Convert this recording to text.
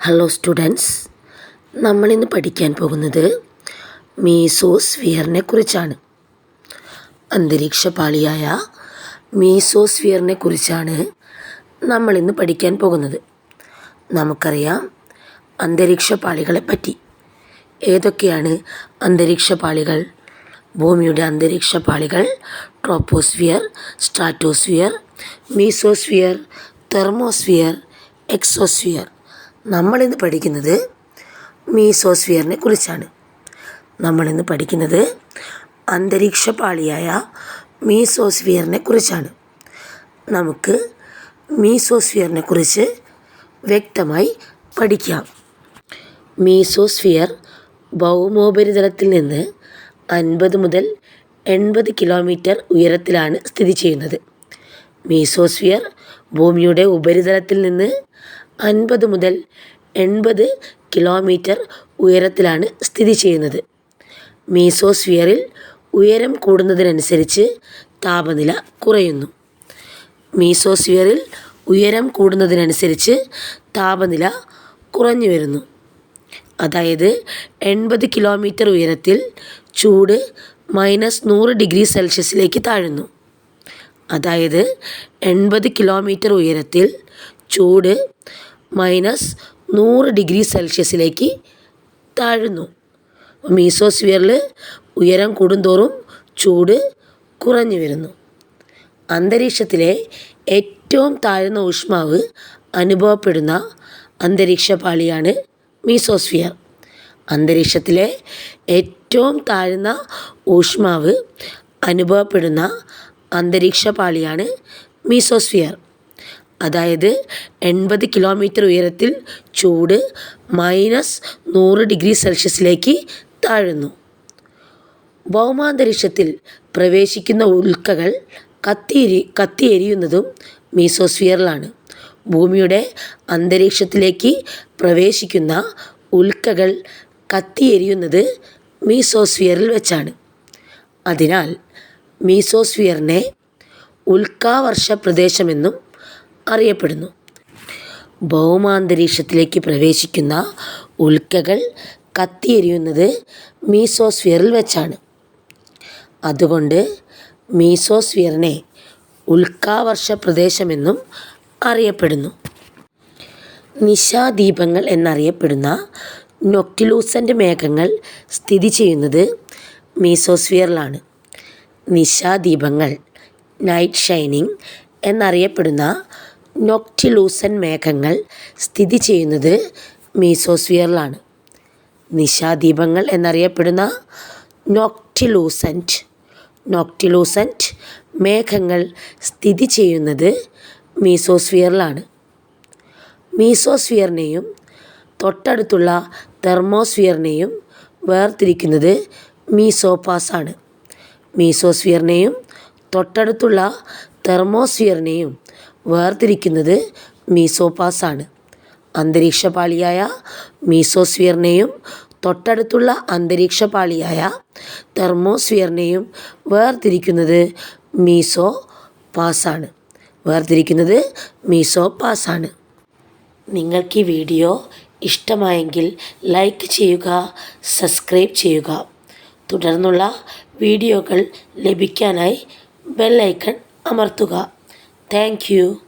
Hello students, നമ്മളിന്ന് പഠിക്കാൻ പോകുന്നത് മീസോസ്ഫിയറിനെ കുറിച്ചാണ്. അന്തരീക്ഷപാളിയായ മീസോസ്ഫിയറിനെ കുറിച്ചാണ് നമ്മളിന്ന് പഠിക്കാൻ പോകുന്നത്. നമുക്കറിയാം അന്തരീക്ഷപാളികളെ പറ്റി. ഏതൊക്കെയാണ് അന്തരീക്ഷപാളികൾ? ഭൂമിയുടെ അന്തരീക്ഷപാളികൾ troposphere, stratosphere, mesosphere, thermosphere, exosphere. നമ്മളിന്ന് പഠിക്കുന്നത് മീസോസ്ഫിയറിനെ കുറിച്ചാണ്. നമ്മളിന്ന് പഠിക്കുന്നത് അന്തരീക്ഷപാളിയായ മീസോസ്ഫിയറിനെ കുറിച്ചാണ്. നമുക്ക് മീസോസ്ഫിയറിനെ കുറിച്ച് വ്യക്തമായി പഠിക്കാം. മീസോസ്ഫിയർ ഭൗമോപരിതലത്തിൽ നിന്ന് 50 മുതൽ 80 കിലോമീറ്റർ ഉയരത്തിലാണ് സ്ഥിതി ചെയ്യുന്നത്. മീസോസ്ഫിയർ ഭൂമിയുടെ ഉപരിതലത്തിൽ നിന്ന് 50 മുതൽ 80 കിലോമീറ്റർ ഉയരത്തിലാണ് സ്ഥിതി ചെയ്യുന്നത്. മീസോസ്ഫിയറിൽ ഉയരം കൂടുന്നതിനനുസരിച്ച് താപനില കുറയുന്നു. മീസോസ്ഫിയറിൽ ഉയരം കൂടുന്നതിനനുസരിച്ച് താപനില കുറഞ്ഞു വരുന്നു. അതായത് 80 കിലോമീറ്റർ ഉയരത്തിൽ ചൂട് -100 ഡിഗ്രി സെൽഷ്യസിലേക്ക് താഴുന്നു. അതായത് 80 കിലോമീറ്റർ ഉയരത്തിൽ ചൂട് -100 ഡിഗ്രി സെൽഷ്യസിലേക്ക് താഴുന്നു. മീസോസ്ഫിയറിൽ ഉയരം കൂടുന്തോറും ചൂട് കുറഞ്ഞു വരുന്നു. അന്തരീക്ഷത്തിലെ ഏറ്റവും താഴ്ന്ന ഊഷ്മാവ് അനുഭവപ്പെടുന്ന അന്തരീക്ഷപാളിയാണ് മീസോസ്ഫിയർ. അന്തരീക്ഷത്തിലെ ഏറ്റവും താഴ്ന്ന ഊഷ്മാവ് അനുഭവപ്പെടുന്ന അന്തരീക്ഷപാളിയാണ് മീസോസ്ഫിയർ. അതായത് 80 കിലോമീറ്റർ ഉയരത്തിൽ ചൂട് -100 ഡിഗ്രി സെൽഷ്യസിലേക്ക് താഴുന്നു. ഭൗമാന്തരീക്ഷത്തിൽ പ്രവേശിക്കുന്ന ഉൽക്കകൾ കത്തിയെരിയുന്നതും മീസോസ്ഫിയറിലാണ്. ഭൂമിയുടെ അന്തരീക്ഷത്തിലേക്ക് പ്രവേശിക്കുന്ന ഉൽക്കകൾ കത്തിയെരിയുന്നത് മീസോസ്ഫിയറിൽ വെച്ചാണ്. അതിനാൽ മീസോസ്ഫിയറിനെ ഉൽക്കാവർഷ പ്രദേശമെന്നും അറിയപ്പെടുന്നു. ഭൗമാന്തരീക്ഷത്തിലേക്ക് പ്രവേശിക്കുന്ന ഉൽക്കകൾ കത്തിയെരിയുന്നത് മീസോസ്ഫിയറിൽ വെച്ചാണ്. അതുകൊണ്ട് മീസോസ്ഫിയറിനെ ഉൽക്കാവർഷ പ്രദേശമെന്നും അറിയപ്പെടുന്നു. നിശാദീപങ്ങൾ എന്നറിയപ്പെടുന്ന നൊക്ടിലൂസൻ്റ് മേഘങ്ങൾ സ്ഥിതി ചെയ്യുന്നത് മീസോസ്ഫിയറിലാണ്. നിശാദീപങ്ങൾ, നൈറ്റ് ഷൈനിങ് എന്നറിയപ്പെടുന്ന നൊക്ടിലൂസൻ മേഘങ്ങൾ സ്ഥിതി ചെയ്യുന്നത് മീസോസ്ഫിയറിലാണ്. നിശാദീപങ്ങൾ എന്നറിയപ്പെടുന്ന നൊക്ടിലൂസൻറ്റ് മേഘങ്ങൾ സ്ഥിതി ചെയ്യുന്നത് മീസോസ്ഫിയറിലാണ്. മീസോസ്ഫിയറിനെയും തൊട്ടടുത്തുള്ള തെർമോസ്ഫിയറിനെയും വേർതിരിക്കുന്നത് മീസോപാസാണ്. മീസോസ്ഫിയറിനെയും തൊട്ടടുത്തുള്ള തെർമോസ്ഫിയറിനെയും വേർതിരിക്കുന്നത് മീസോപാസാണ്. അന്തരീക്ഷപാളിയായ മീസോസ്ഫിയറിനെയും തൊട്ടടുത്തുള്ള അന്തരീക്ഷപാളിയായ തെർമോസ്ഫിയറിനെയും വേർതിരിക്കുന്നത് മീസോപാസാണ്. നിങ്ങൾക്ക് ഈ വീഡിയോ ഇഷ്ടമായെങ്കിൽ ലൈക്ക് ചെയ്യുക, സബ്സ്ക്രൈബ് ചെയ്യുക. തുടർന്നുള്ള വീഡിയോകൾ ലഭിക്കാനായി ബെൽ ഐക്കൺ അമർത്തുക. Thank you.